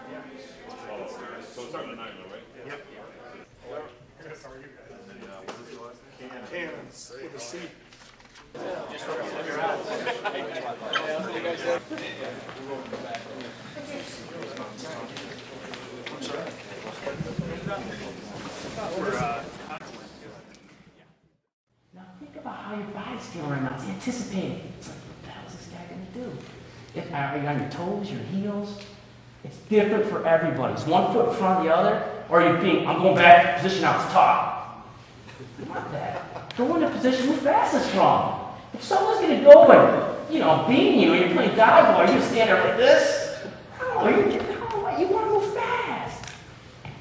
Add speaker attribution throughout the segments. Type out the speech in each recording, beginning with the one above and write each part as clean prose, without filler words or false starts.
Speaker 1: So it's starting at 9 though, right?
Speaker 2: Yep.
Speaker 3: Cannons with a C.
Speaker 4: Now think about how your body's feeling right now. It's anticipating. It's like, what the hell is this guy going to do? Are you on your toes, your heels? It's different for everybody. It's one foot in front of the other, or you think, I'm going back to the position I was taught. Not that. Go into position, move fast and strong. If someone's going to go and, beat you, and you're playing dodgeball, are you going to stand there like this? No, you want to move fast.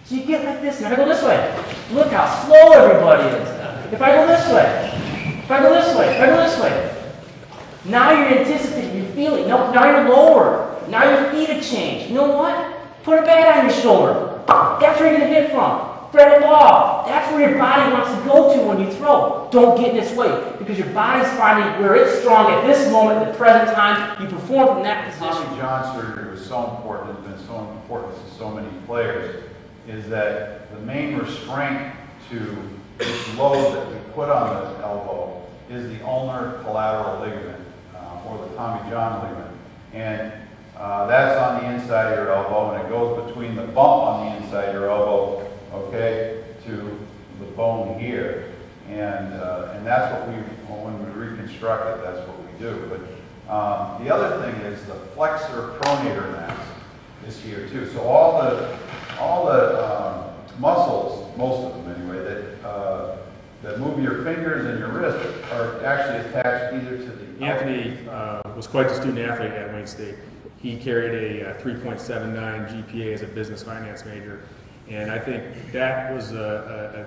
Speaker 4: So you get like this, and I go this way. Look how slow everybody is. If I go this way, if I go this way, if I go this way. Now you're anticipating, you're feeling. No, now you're lower. Now your feet have changed. You know what? Put a bat on your shoulder. That's where you're going to hit from. Thread a ball. That's where your body wants to go to when you throw. Don't get in its way, because your body's finding where it's strong at this moment, at the present time. You perform from that position.
Speaker 5: Tommy John surgery was so important, has been so important to so many players, is that the main restraint to this load that we put on the elbow is the ulnar collateral ligament, or the Tommy John ligament. And that's on the inside of your elbow, and it goes between the bump on the inside of your elbow, okay, to the bone here. And that's what when we reconstruct it, that's what we do. But the other thing is the flexor pronator mass is here too. So all the muscles, most of them anyway, that move your fingers and your wrist are actually attached either to the...
Speaker 1: Anthony was quite the student athlete at Wayne State. He carried a 3.79 GPA as a business finance major, and I think that was a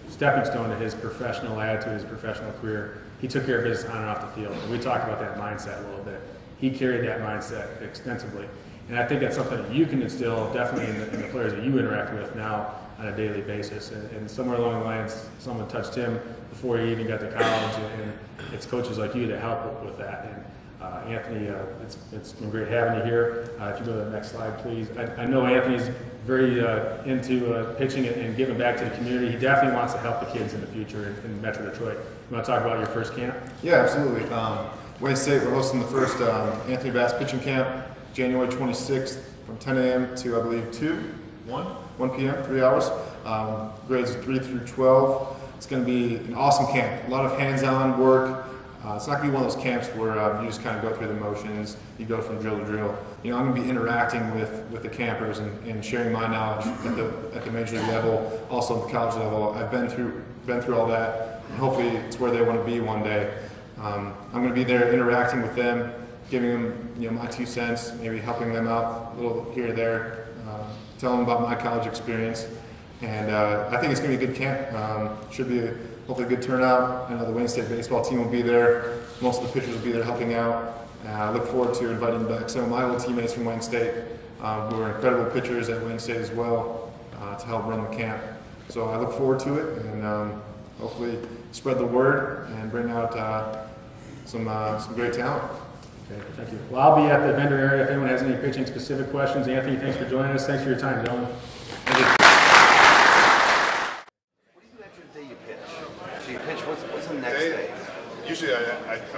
Speaker 1: stepping stone to his professional attitude, his professional career. He took care of business on and off the field, and we talked about that mindset a little bit. He carried that mindset extensively, and I think that's something that you can instill definitely in the players that you interact with now on a daily basis. And somewhere along the lines, someone touched him before he even got to college, and it's coaches like you that help with that. And Anthony, it's been great having you here. If you go to the next slide, please. I know Anthony's very into pitching and giving back to the community. He definitely wants to help the kids in the future in Metro Detroit. You want to talk about your first camp?
Speaker 6: Yeah, absolutely. Wayne State, we're hosting the first Anthony Bass pitching camp, January 26th from 10 a.m. to, I believe, 1 p.m., 3 hours, grades 3 through 12. It's going to be an awesome camp, a lot of hands-on work. It's not going to be one of those camps where you just kind of go through the motions, you go from drill to drill. I'm going to be interacting with the campers and sharing my knowledge at the major league level, also at the college level. I've been through all that, and hopefully it's where they want to be one day. I'm going to be there interacting with them, giving them my 2 cents, maybe helping them out a little here or there, telling them about my college experience. And I think it's going to be a good camp. Should be hopefully a good turnout. I know the Wayne State baseball team will be there. Most of the pitchers will be there helping out. I look forward to inviting back some of my old teammates from Wayne State who are incredible pitchers at Wayne State as well to help run the camp. So I look forward to it, and hopefully spread the word and bring out some great talent.
Speaker 1: Okay, thank you. Well, I'll be at the vendor area if anyone has any pitching specific questions. Anthony, thanks for joining us. Thanks for your time, Dylan.
Speaker 2: What do you do after the day you pitch? So you pitch, what's the next day?
Speaker 3: Usually I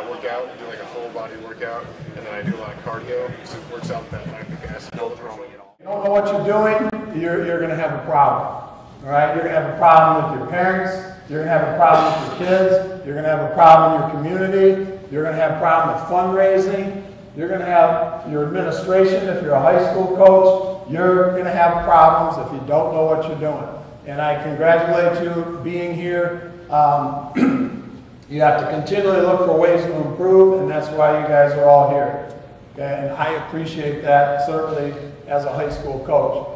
Speaker 3: work out, do like a full body workout, and then I do a lot of cardio, so it works out that lactic acid.
Speaker 2: No throwing at all.
Speaker 7: You don't know what you're doing, you're going to have a problem. All right? You're going to have a problem with your parents. You're going to have a problem with your kids. You're going to have a problem in your community. You're going to have a problem with fundraising. You're going to have your administration, if you're a high school coach. You're going to have problems if you don't know what you're doing. And I congratulate you being here. You have to continually look for ways to improve, and that's why you guys are all here. Okay? And I appreciate that, certainly, as a high school coach.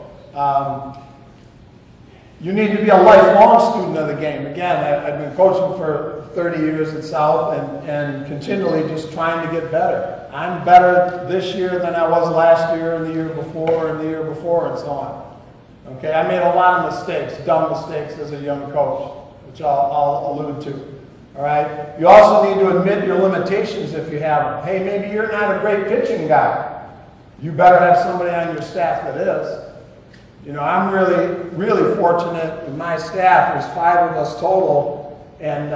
Speaker 7: You need to be a lifelong student of the game. Again, I've been coaching for 30 years at South and continually just trying to get better. I'm better this year than I was last year and the year before and the year before and so on. Okay, I made a lot of mistakes, dumb mistakes as a young coach, which I'll allude to. All right? You also need to admit your limitations if you have them. Hey, maybe you're not a great pitching guy. you better have somebody on your staff that is. You know, I'm really fortunate in my staff. There's 5 of us total, and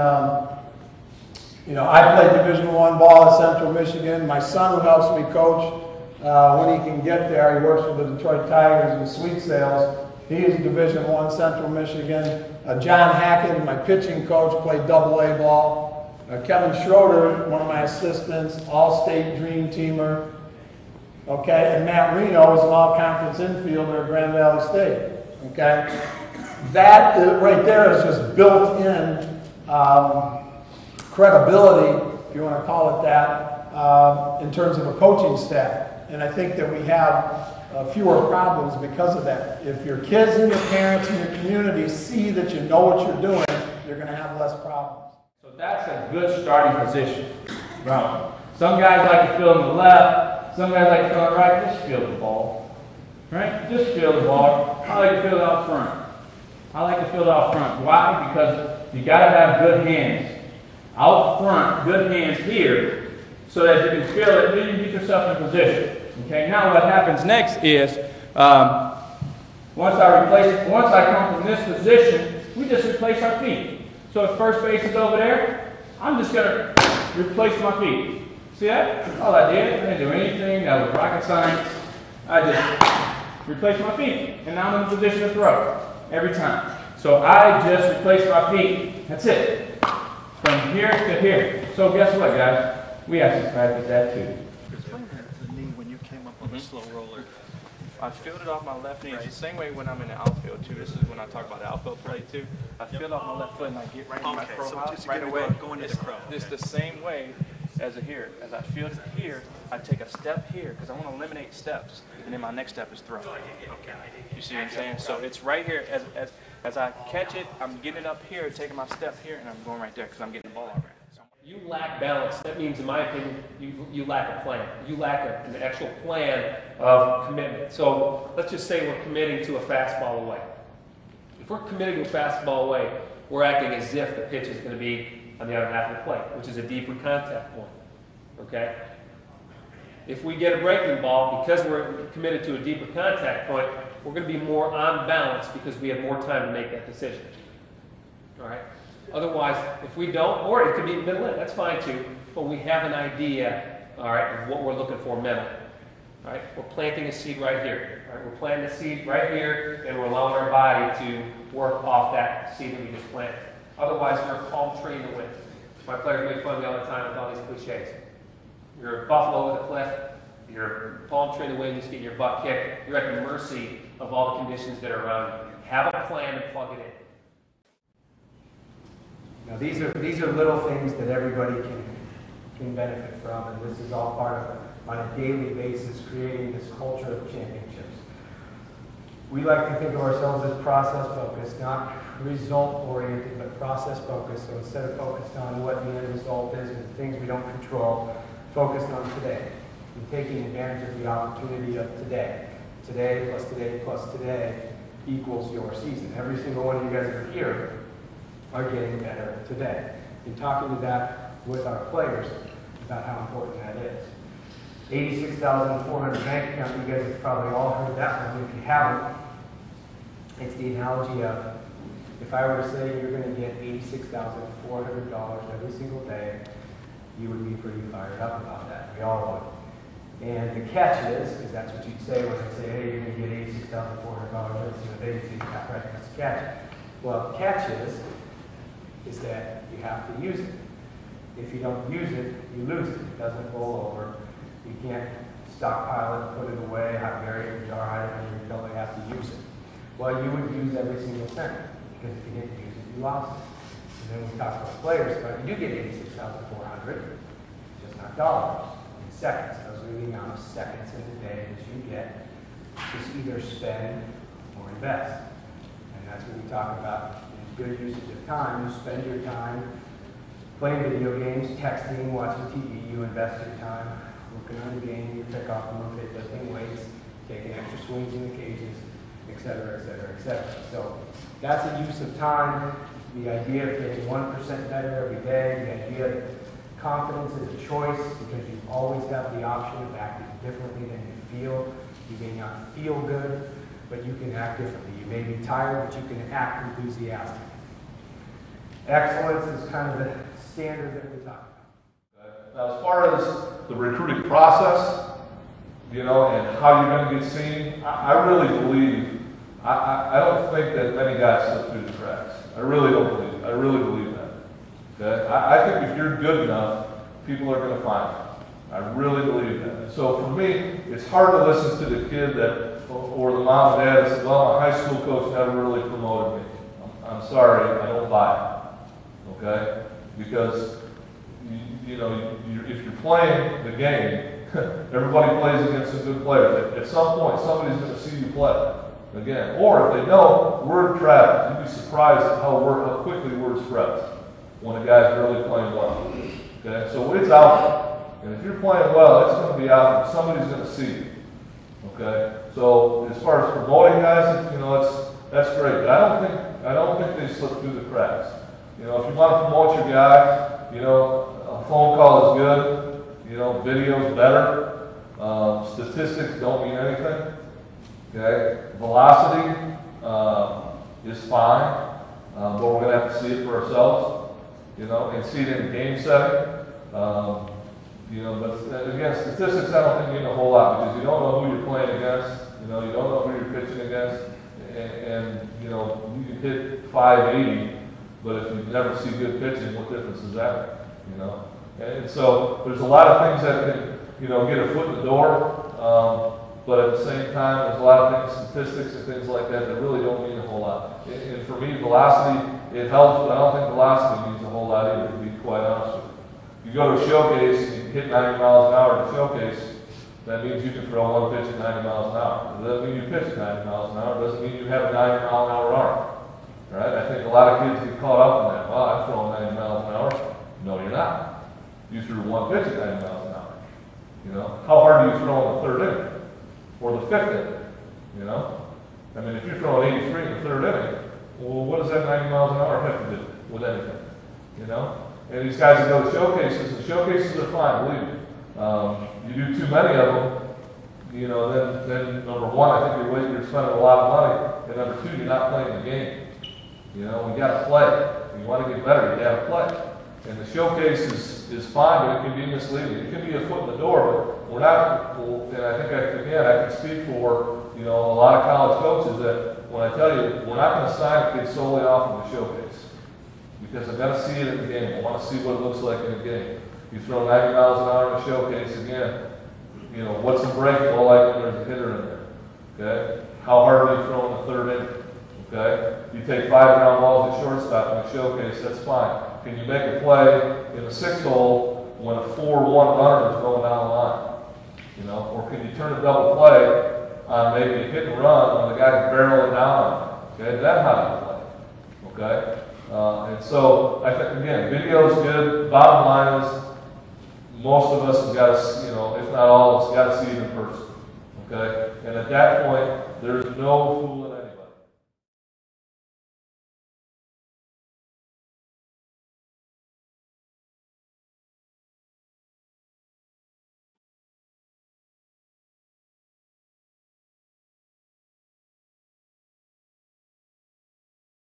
Speaker 7: you know, I played Division I ball at Central Michigan. My son, who helps me coach, when he can get there, he works for the Detroit Tigers in Sweet Sales. He is Division I Central Michigan. John Hackett, my pitching coach, played AA ball. Kevin Schroeder, one of my assistants, all-state dream teamer. Okay, and Matt Reno is an all-conference infielder at Grand Valley State. Okay, that right there is just built-in credibility, if you want to call it that, in terms of a coaching staff. And I think that we have fewer problems because of that. If your kids and your parents and your community see that you know what you're doing, you're going to have less problems.
Speaker 4: So that's a good starting position. Right. Some guys like to field in the left, some guys like to field right. Just field the ball. Right? Just field the ball. I like to field out front. I like to field out front. Why? Because you got to have good hands. Out front, good hands here, so that you can field it, then you get yourself in position. Okay, now what happens next is, once I come from this position, we just replace our feet. So if first base is over there, I'm just going to replace my feet. See that? All I did, I didn't do anything, that was rocket science. I just replaced my feet, and now I'm in a position to throw every time. So I just replace my feet. That's it. From here to here. So guess what, guys? We actually practice that too.
Speaker 8: Explain the knee when you came up on the slow roller. I fielded off my left knee. It's the same way when I'm in the outfield too. This is when I talk about the outfield play too. I field off my left foot and I get right in my crow house right away.
Speaker 2: Going to the crow.
Speaker 8: It's the same way as a here. As I field it here, I take a step here because I want to eliminate steps, and then my next step is throw. Okay. You see what I'm saying? So it's right here. As I catch it, I'm getting it up here, taking my step here, and I'm going right there because I'm getting the ball already.
Speaker 9: You lack balance. That means, in my opinion, you lack a plan. You lack an actual plan of commitment. So let's just say we're committing to a fastball away. If we're committing to a fastball away, we're acting as if the pitch is going to be on the other half of the plate, which is a deeper contact point. Okay? If we get a breaking ball, because we're committed to a deeper contact point, we're going to be more on balance because we have more time to make that decision. All right? Otherwise, if we don't, or it could be middle in, that's fine too, but we have an idea, all right, of what we're looking for mentally. All right? We're planting a seed right here. All right? We're planting a seed right here, and we're allowing our body to work off that seed that we just planted. Otherwise, we're palm tree in the wind. My players make fun of me all the time with all these cliches. You're a buffalo with a cliff, you're a palm tree in the wind, you just get your butt kicked. You're at the mercy of all the conditions that are around you. Have a plan and plug it in.
Speaker 10: Now these are little things that everybody can benefit from, and this is all part of, on a daily basis, creating this culture of championships. We like to think of ourselves as process-focused, not result-oriented, but process-focused. So instead of focused on what the end result is and the things we don't control, focused on today and taking advantage of the opportunity of today. Today plus today plus today equals your season. Every single one of you guys that are here are getting better today. In talking to that with our players about how important that is. 86,400 bank account, you guys have probably all heard that one. If you haven't, it's the analogy of, if I were to say you're going to get $86,400 every single day, you would be pretty fired up about that. We all would. And the catch is, because that's what you'd say when they say, hey, you're going to get $86,400 every single day, you say, right, that's the catch. Well, the catch is that you have to use it. If you don't use it, you lose it. It doesn't roll over. You can't stockpile it, put it away, bury it in a jar, hide it in your belly, you have to use it. Well, you would use every single cent, because if you didn't use it, you lost it. And then we talk about players, but you do get $86,400, just not dollars, in seconds. Those are the amount of seconds in the day that you get to either spend or invest. And that's what we talk about. Good usage of time. You spend your time playing video games, texting, watching TV. You invest your time working on the game, you pick off move it, lifting weights, taking extra swings in the cages, etc., etc., etc. So that's a use of time. The idea of getting 1% better every day, the idea that confidence is a choice because you always have the option of acting differently than you feel. You may not feel good, but you can act differently. You may be tired, but you can act enthusiastic. Excellence is kind of the standard that we talk about.
Speaker 11: Now, as far as the recruiting process, and how you're going to get seen, I really believe, I don't think that many guys slip through the cracks. I really don't believe it. I really believe that. Okay? I think if you're good enough, people are going to find you. I really believe that. So for me, it's hard to listen to the kid or the mom and dad that said, well, my high school coach never really promoted me. I'm sorry, I don't buy it. Okay? Because, if you're playing the game, everybody plays against some good players. At some point, somebody's going to see you play again. Or if they don't, word travels. You'd be surprised at how quickly word spreads when a guy's really playing well. Okay? So it's out there. And if you're playing well, it's going to be out there. Somebody's going to see you. Okay? So as far as promoting guys, that's great. But I don't think they slip through the cracks. If you want to promote your guy, a phone call is good. Video's better. Statistics don't mean anything. Okay? Velocity is fine, but we're going to have to see it for ourselves, and see it in a game setting. But again, statistics I don't think mean a whole lot because you don't know who you're playing against. You don't know who you're pitching against, and you can hit 580, but if you never see good pitching, what difference does that make? And so there's a lot of things that can, get a foot in the door, but at the same time, there's a lot of things, statistics and things like that really don't mean a whole lot. And for me, velocity, it helps, but I don't think velocity means a whole lot either, to be quite honest with you. You go to a showcase and you hit 90 miles an hour at a showcase, that means you can throw one pitch at 90 miles an hour. It doesn't mean you pitch at 90 miles an hour. It doesn't mean you have a 90 mile an hour arm. All right? I think a lot of kids get caught up in that. Well, I'm throwing 90 miles an hour. No, you're not. You threw one pitch at 90 miles an hour. How hard do you throw in the third inning? Or the fifth inning? I mean, if you're throwing 83 in the third inning, well, what does that 90 miles an hour have to do with anything? And these guys that go to showcases, the showcases are fine, believe me. You do too many of them, then number one, I think you're spending a lot of money, and number two, you're not playing the game. We got to play. If you want to get better, you got to play. And the showcase is fine, but it can be misleading. It can be a foot in the door, but we're not, and I think, I can speak for, a lot of college coaches that when I tell you, we're not going to sign a kid solely off of the showcase. Because I've got to see it in the game. I want to see what it looks like in the game. You throw 90 miles an hour in a showcase again, what's the breakable like when there's a hitter in there? Okay? How hard are you throwing the third inning? Okay? You take 5 ground balls at shortstop in a showcase, that's fine. Can you make a play in the 6th hole when a 4-1 runner is going down the line? Or can you turn a double play on maybe a hit and run when the guy's barreling down? Okay? That's how you play. Okay? And so I think, again, video is good. Bottom line is most of us have got to, if not all of us, got to see it in person. Okay? And at that point, there's no fooling